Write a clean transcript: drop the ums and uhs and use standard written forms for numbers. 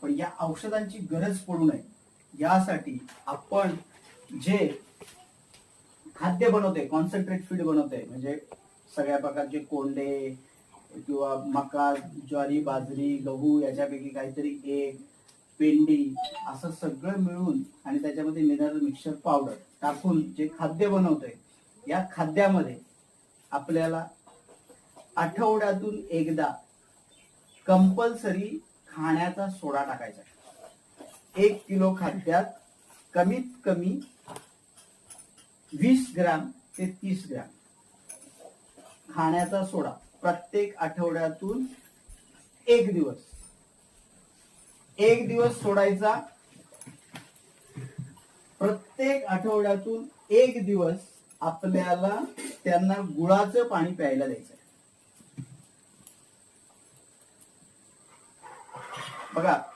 पण या औषधांची गरज पडू नये यासाठी आपण जे खाद्य बनवते, कॉन्सन्ट्रेट फीड बनवते, म्हणजे सगळ्या प्रकारचे कोंडे किंवा मका, ज्वारी, बाजरी, गहू याच्यापैकी काहीतरी एक पेंडी असं सगळं मिळून आणि त्याच्यामध्ये मिनरल मिक्सचर पावडर टाकून जे खाद्य बनवतोय, या खाद्यामध्ये आपल्याला आठवड्यातून एकदा कंपल्सरी खाण्याचा सोडा टाकायचा. 1 किलो खाद्यात कमीत कमी 20 ग्रॅम ते 30 ग्रॅम खाण्याचा सोडा प्रत्येक आठवड्यातून एक दिवस सोडायचा. प्रत्येक आठवड्यातून एक दिवस आपल्याला त्यांना गुळाचं पाणी प्यायला द्यायचं. बघा,